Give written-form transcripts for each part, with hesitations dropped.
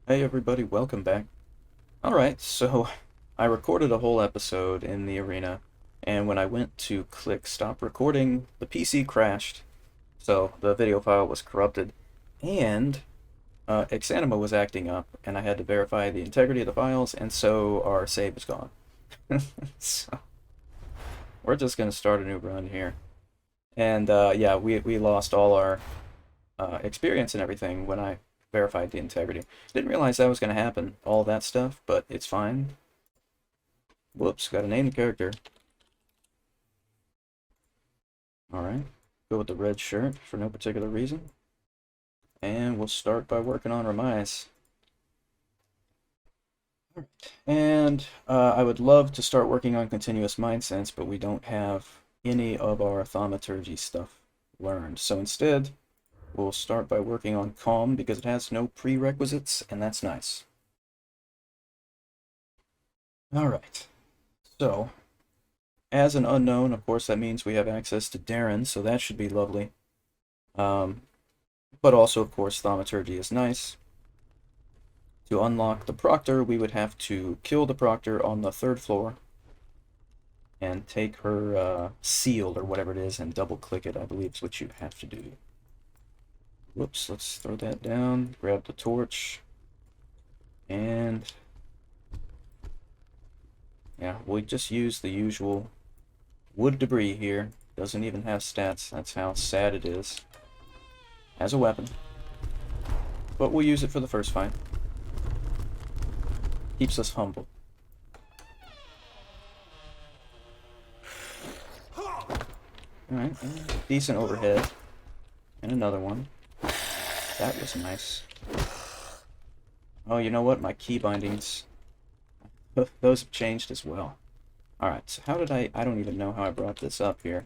Hey everybody, welcome back. Alright, so I recorded a whole episode in the arena, and when I went to click stop recording, the PC crashed. So the video file was corrupted, and Exanima was acting up, and I had to verify the integrity of the files, and so our save is gone. So we're just gonna start a new run here. And yeah, we lost all our experience and everything when I verified the integrity. Didn't realize that was going to happen, all that stuff, but it's fine. Whoops, got to name the character. Alright, go with the red shirt for no particular reason. And we'll start by working on Ramais. And I would love to start working on continuous mind sense, but we don't have any of our thaumaturgy stuff learned. So instead, we'll start by working on calm because it has no prerequisites, and that's nice. Alright, so as an unknown, of course, that means we have access to Darren, so that should be lovely. But also, of course, thaumaturgy is nice. To unlock the proctor, we would have to kill the proctor on the 3rd floor and take her seal or whatever it is and double click it, I believe is what you have to do. Whoops, let's throw that down, grab the torch, and yeah, we just use the usual wood debris here. Doesn't even have stats, that's how sad it is. As a weapon. But we'll use it for the first fight. Keeps us humble. Alright, decent overhead. And another one. That was nice. Oh, you know what? My key bindings. Those have changed as well. Alright, so how did I don't even know how I brought this up here.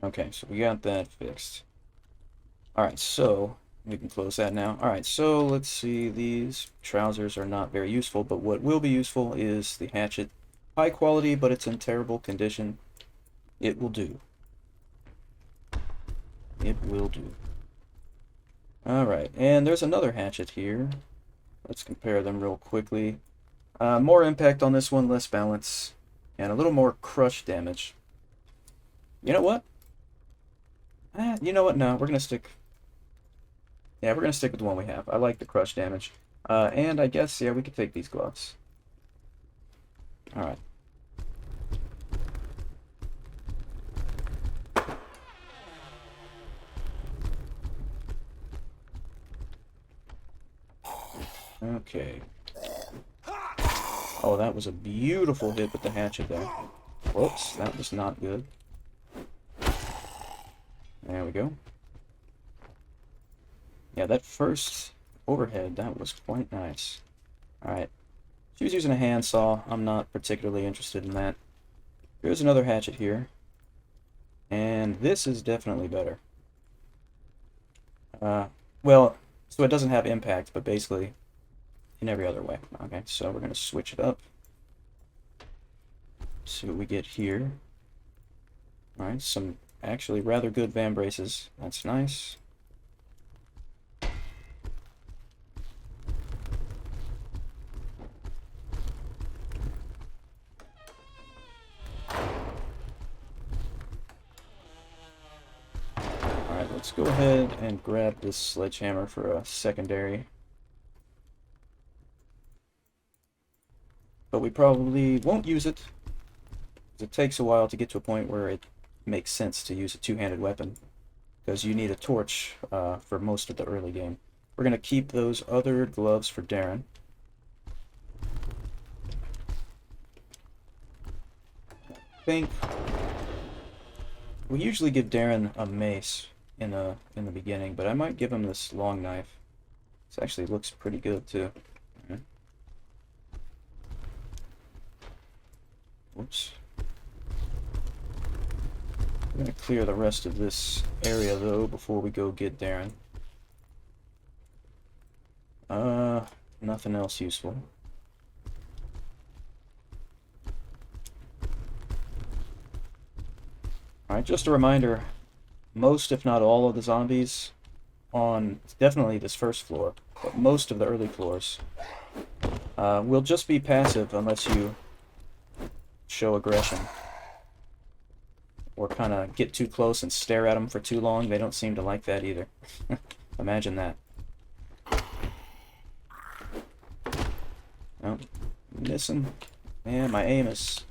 Okay, so we got that fixed. Alright, so we can close that now. Alright, so let's see. These trousers are not very useful, but what will be useful is the hatchet. High quality, but it's in terrible condition. It will do. It will do. Alright, and there's another hatchet here. Let's compare them real quickly. More impact on this one, less balance, and a little more crush damage. You know what? You know what? No, we're gonna stick. Yeah, we're gonna stick with the one we have. I like the crush damage. And I guess, yeah, we could take these gloves. Alright. Okay. Oh, that was a beautiful hit with the hatchet there. Whoops, that was not good. There we go. Yeah, that first overhead, that was quite nice. Alright. She was using a handsaw. I'm not particularly interested in that. Here's another hatchet here. And this is definitely better. Well, so it doesn't have impact, but basically in every other way. Okay, so we're going to switch it up. See what we get here. Alright, some actually rather good vambraces. That's nice. let's go ahead and grab this sledgehammer for a secondary. But we probably won't use it, because it takes a while to get to a point where it makes sense to use a two-handed weapon, because you need a torch for most of the early game. We're going to keep those other gloves for Darren. I think we usually give Darren a mace in the beginning, but I might give him this long knife. This actually looks pretty good too. Right. Whoops. We're going to clear the rest of this area though before we go get Darren. Nothing else useful. Alright, just a reminder, most if not all of the zombies on definitely this first floor, but most of the early floors will just be passive unless you show aggression. Or kind of get too close and stare at them for too long. They don't seem to like that either. Imagine that. Oh, missing. Man, my aim is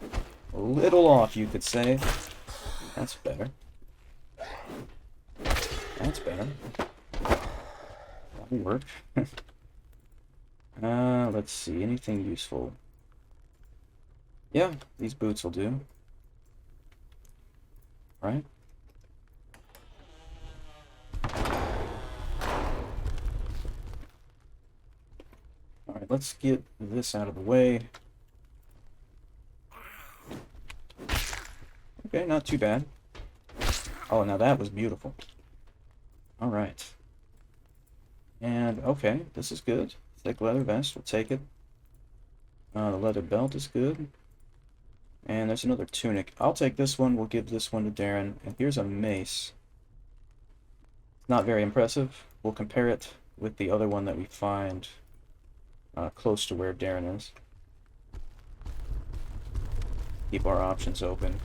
a little off, you could say. That's better. That's better. That'll work. Let's see. Anything useful? Yeah, these boots will do. Right? Alright, let's get this out of the way. Okay, not too bad. Oh, now that was beautiful. Alright. And, okay, this is good. Thick leather vest, we'll take it. The leather belt is good. And there's another tunic. I'll take this one, we'll give this one to Darren. And here's a mace. Not very impressive. We'll compare it with the other one that we find close to where Darren is. Keep our options open.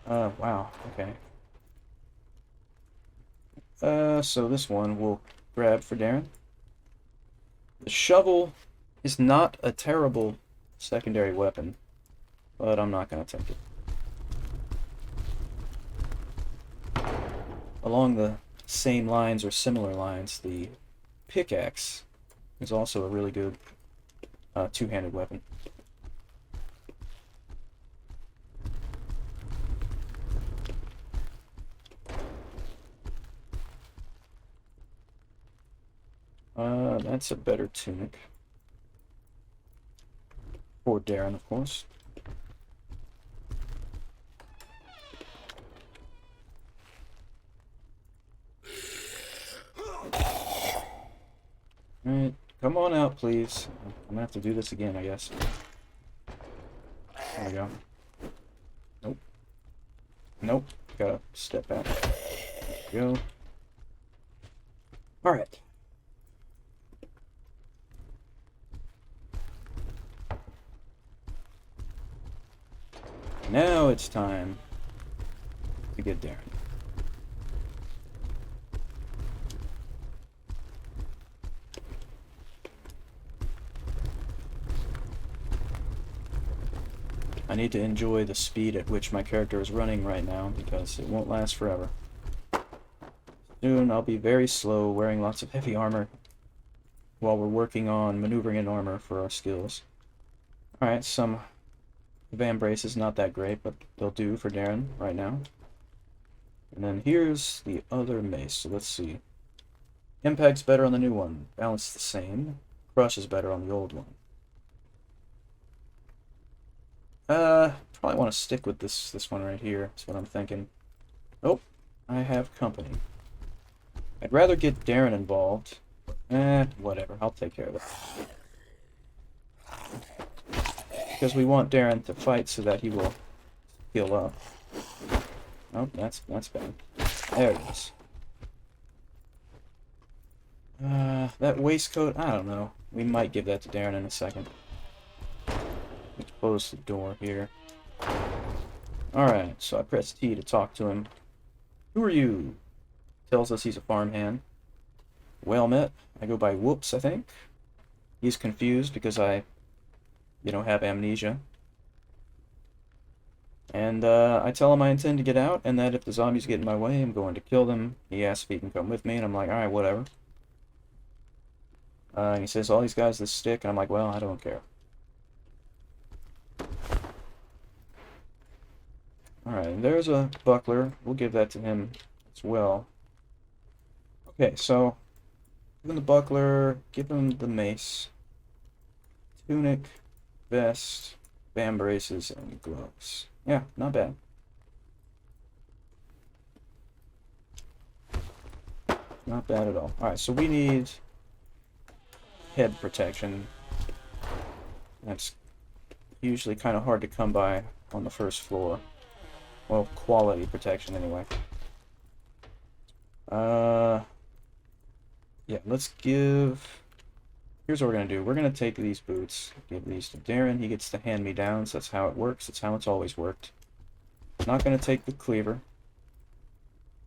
Wow, okay. So this one we'll grab for Darren. The shovel is not a terrible secondary weapon, but I'm not going to take it. Along the same lines or similar lines, the pickaxe is also a really good two-handed weapon. That's a better tunic. For Darren, of course. Alright, come on out, please. I'm gonna have to do this again, I guess. There we go. Nope. Nope. Gotta step back. There we go. Alright. Now it's time to get Darren. I need to enjoy the speed at which my character is running right now, because it won't last forever. Soon I'll be very slow, wearing lots of heavy armor, while we're working on maneuvering in armor for our skills. Alright, some Van Brace is not that great, but they'll do for Darren right now. And then here's the other mace, so let's see. Impact's better on the new one, balance the same. Crush is better on the old one. Probably want to stick with this one right here, that's what I'm thinking. Oh, I have company. I'd rather get Darren involved. Whatever, I'll take care of it. Because we want Darren to fight so that he will heal up. Oh, that's bad. There it is. That waistcoat, I don't know. We might give that to Darren in a second. Let's close the door here. Alright, so I press T to talk to him. Who are you? Tells us he's a farmhand. Well met. I go by Whoops, I think. He's confused because I, have amnesia. And I tell him I intend to get out, and that if the zombies get in my way, I'm going to kill them. He asks if he can come with me, and I'm like, alright, whatever. And he says, all these guys this stick, and I'm like, well, I don't care. Alright, there's a buckler. We'll give that to him as well. Okay, so give him the buckler, give him the mace, tunic, vest, bam braces, and gloves. Yeah, not bad. Not bad at all. Alright, so we need head protection. That's usually kind of hard to come by on the first floor. Well, quality protection anyway. Yeah, let's give... Here's what we're going to do. We're going to take these boots, give these to Darren. He gets the hand-me-downs. That's how it works. That's how it's always worked. Not going to take the cleaver.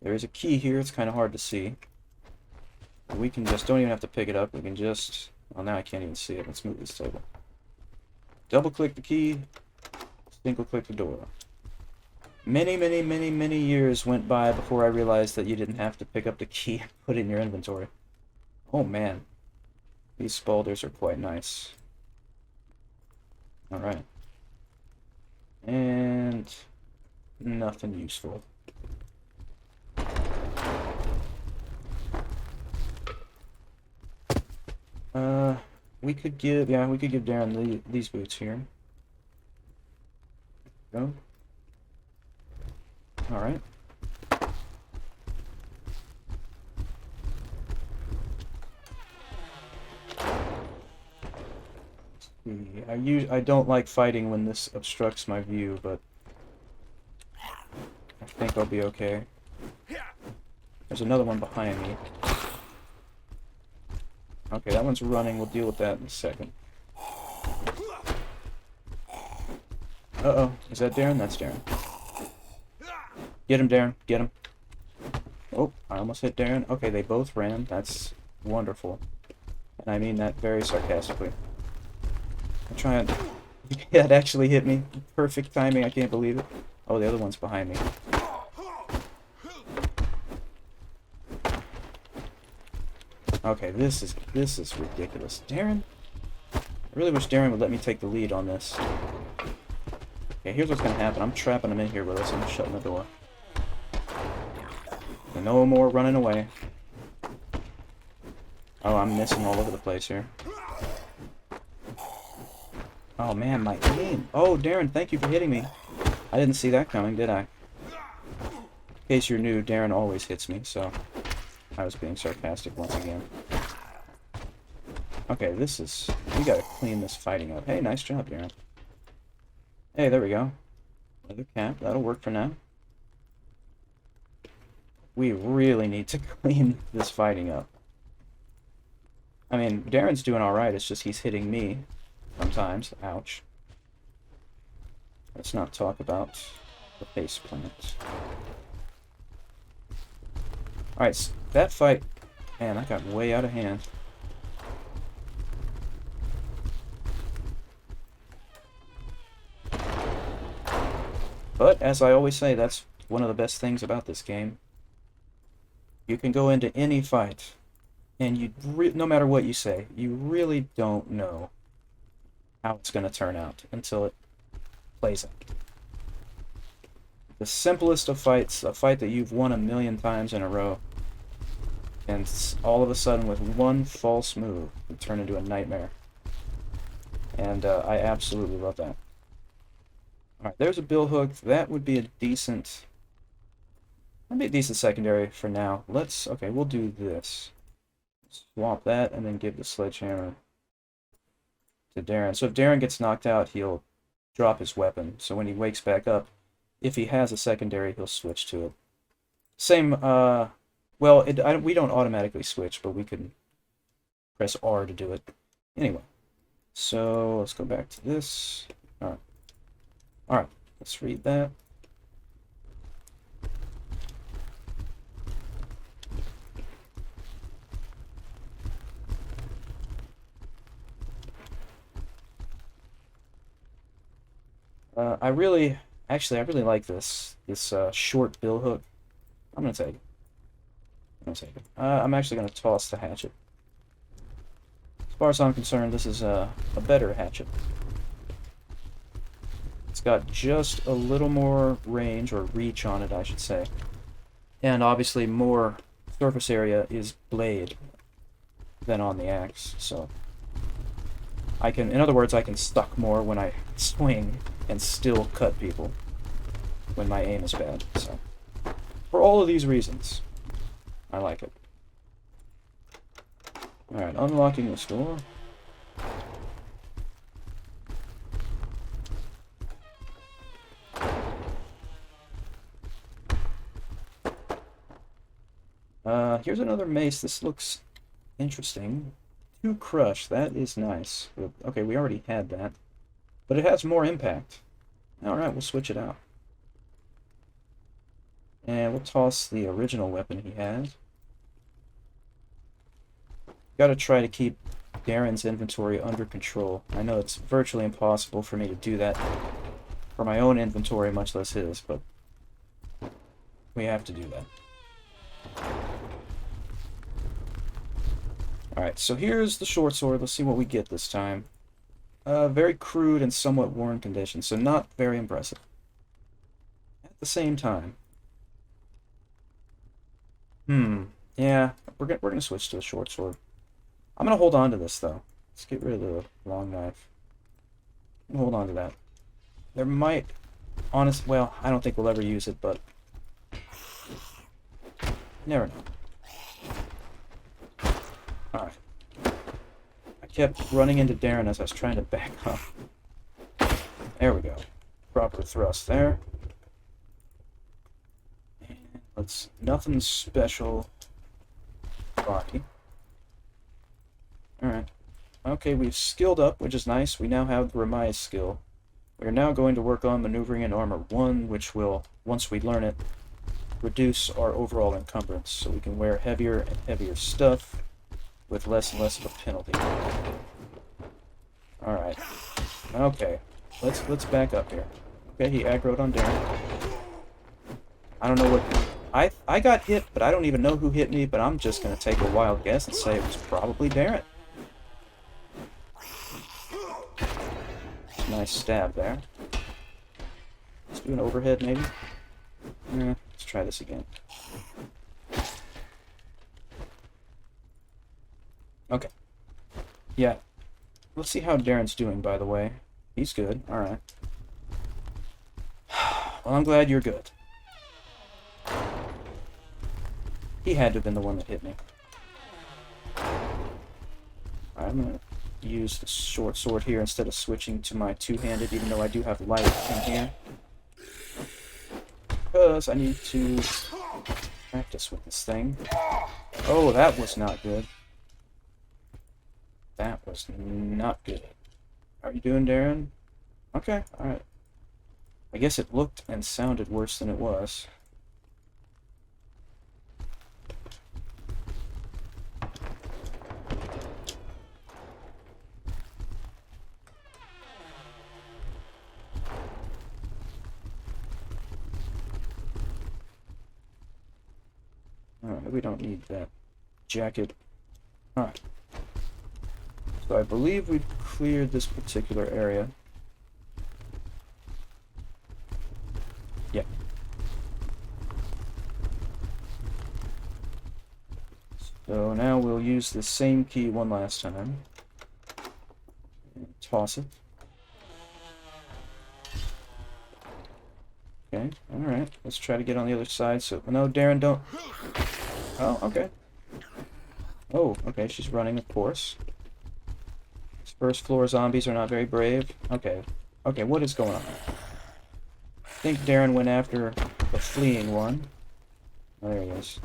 There is a key here. It's kind of hard to see. We can just... Don't even have to pick it up. We can just... Well, now I can't even see it. Let's move this table. Double-click the key. Single-click the door. Many, many, many, many years went by before I realized that you didn't have to pick up the key and put it in your inventory. Oh, man. These spaulders are quite nice. Alright. And... nothing useful. We could give Darren these boots here. Go. Alright. I don't like fighting when this obstructs my view, but I think I'll be okay. There's another one behind me. Okay, that one's running. We'll deal with that in a second. Uh-oh. Is that Darren? That's Darren. Get him, Darren. Get him. Oh, I almost hit Darren. Okay, they both ran. That's wonderful. And I mean that very sarcastically. I'm trying... That actually hit me. Perfect timing. I can't believe it. Oh, the other one's behind me. Okay, this is ridiculous. Darren? I really wish Darren would let me take the lead on this. Okay, here's what's gonna happen. I'm trapping him in here with us. I'm shutting the door. And no more running away. Oh, I'm missing all over the place here. Oh man, my aim. Oh, Darren, thank you for hitting me. I didn't see that coming, did I? In case you're new, Darren always hits me, so I was being sarcastic once again. Okay, we gotta clean this fighting up. Hey, nice job, Darren. Hey, there we go. Leather cap, that'll work for now. We really need to clean this fighting up. I mean, Darren's doing alright, it's just he's hitting me sometimes. Ouch. Let's not talk about the face plant. Alright, so that fight... Man, that got way out of hand. But, as I always say, that's one of the best things about this game. You can go into any fight, and no matter what you say, you really don't know how it's going to turn out until it plays out. The simplest of fights, a fight that you've won 1,000,000 times in a row, and all of a sudden with one false move, it turn into a nightmare. And I absolutely love that. Alright, there's a bill hook. That would be a decent... That'd be a decent secondary for now. Okay, we'll do this. Swap that, and then give the sledgehammer to Darren. So if Darren gets knocked out, he'll drop his weapon. So when he wakes back up, if he has a secondary, he'll switch to it. Same, well, we don't automatically switch, but we can press R to do it. Anyway, so let's go back to this. Alright, let's read that. Actually, I really like this short bill hook. I'm gonna take it. I'm gonna take it. I'm actually gonna toss the hatchet. As far as I'm concerned, this is a better hatchet. It's got just a little more range, or reach on it, I should say. And obviously more surface area is blade than on the axe, so in other words, I can stuck more when I swing and still cut people when my aim is bad. So, for all of these reasons, I like it. Alright, unlocking this door. Here's another mace. This looks interesting. 2 crush, that is nice. Okay, we already had that. But it has more impact. Alright, we'll switch it out. And we'll toss the original weapon he has. Gotta try to keep Darren's inventory under control. I know it's virtually impossible for me to do that for my own inventory, much less his, but we have to do that. Alright, so here's the short sword. Let's see what we get this time. Very crude and somewhat worn condition, so not very impressive. At the same time. Yeah, we're gonna switch to the short sword. I'm gonna hold on to this, though. Let's get rid of the long knife. Hold on to that. There might... well, I don't think we'll ever use it, but... never know. Alright. I kept running into Darren as I was trying to back up. There we go. Proper thrust there. And nothing special. Body. Alright. Okay, we've skilled up, which is nice. We now have the Remias skill. We are now going to work on maneuvering in Armor 1, which will, once we learn it, reduce our overall encumbrance, so we can wear heavier and heavier stuff with less and less of a penalty. Alright. Okay. Let's back up here. Okay, he aggroed on Darren. I don't know what... I got hit, but I don't even know who hit me, but I'm just going to take a wild guess and say it was probably Darren. Nice stab there. Let's do an overhead, maybe. Let's try this again. Okay. Yeah. Let's see how Darren's doing, by the way. He's good. Alright. Well, I'm glad you're good. He had to have been the one that hit me. Alright, I'm gonna use the short sword here instead of switching to my two-handed, even though I do have light in here. Because I need to practice with this thing. Oh, that was not good. That was not good. How are you doing, Darren? Okay, alright. I guess it looked and sounded worse than it was. Alright, we don't need that jacket. Alright. So I believe we've cleared this particular area. Yeah. So now we'll use the same key one last time. And toss it. Okay, alright. Let's try to get on the other side. So, no, Darren, don't... Oh, okay. Oh, okay, she's running, of course. These first floor zombies are not very brave. Okay. Okay, what is going on? I think Darren went after the fleeing one. Oh, there he is.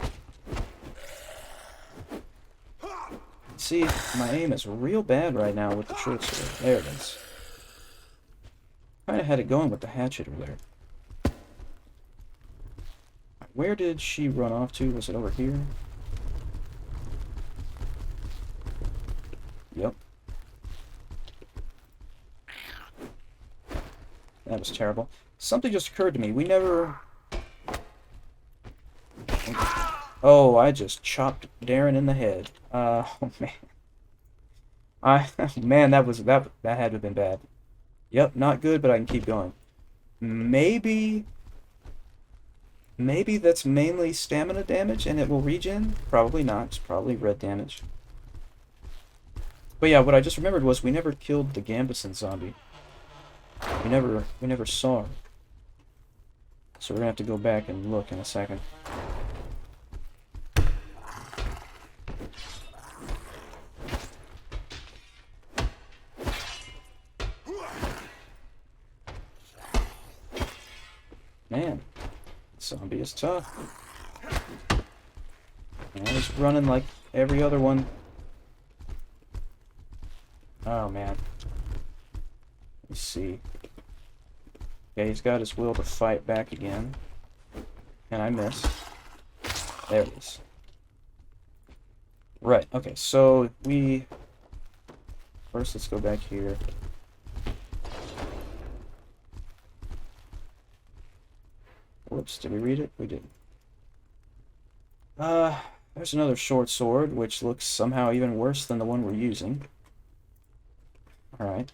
See, my aim is real bad right now with the short sword. There it is. Kinda had it going with the hatchet over there. Where did she run off to? Was it over here? Yep. That was terrible. Something just occurred to me. We never... Oh, I just chopped Darren in the head. Oh man. Man, that had to have been bad. Yep, not good, but I can keep going. Maybe that's mainly stamina damage and it will regen? Probably not. It's probably red damage. But yeah, what I just remembered was we never killed the Gambison zombie. We never saw her. So we're gonna have to go back and look in a second. Man, zombie is tough. And he's running like every other one. Oh man. Let's see. Okay, he's got his will to fight back again. And I missed. There it is. Right, okay, so we... First, let's go back here. Whoops, did we read it? We didn't. There's another short sword, which looks somehow even worse than the one we're using. Alright.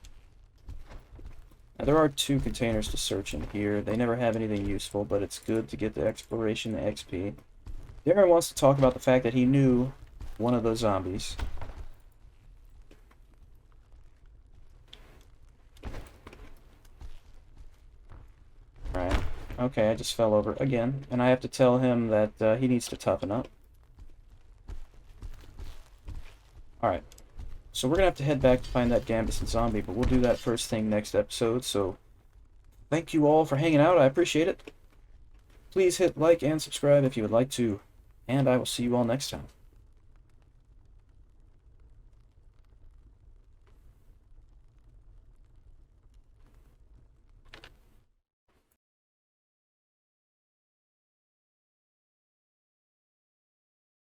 Now, there are 2 containers to search in here. They never have anything useful, but it's good to get the exploration XP. Darren wants to talk about the fact that he knew one of those zombies. Alright. Okay, I just fell over again, and I have to tell him that he needs to toughen up. Alright. So we're going to have to head back to find that Gambison zombie, but we'll do that first thing next episode, so thank you all for hanging out. I appreciate it. Please hit like and subscribe if you would like to, and I will see you all next time.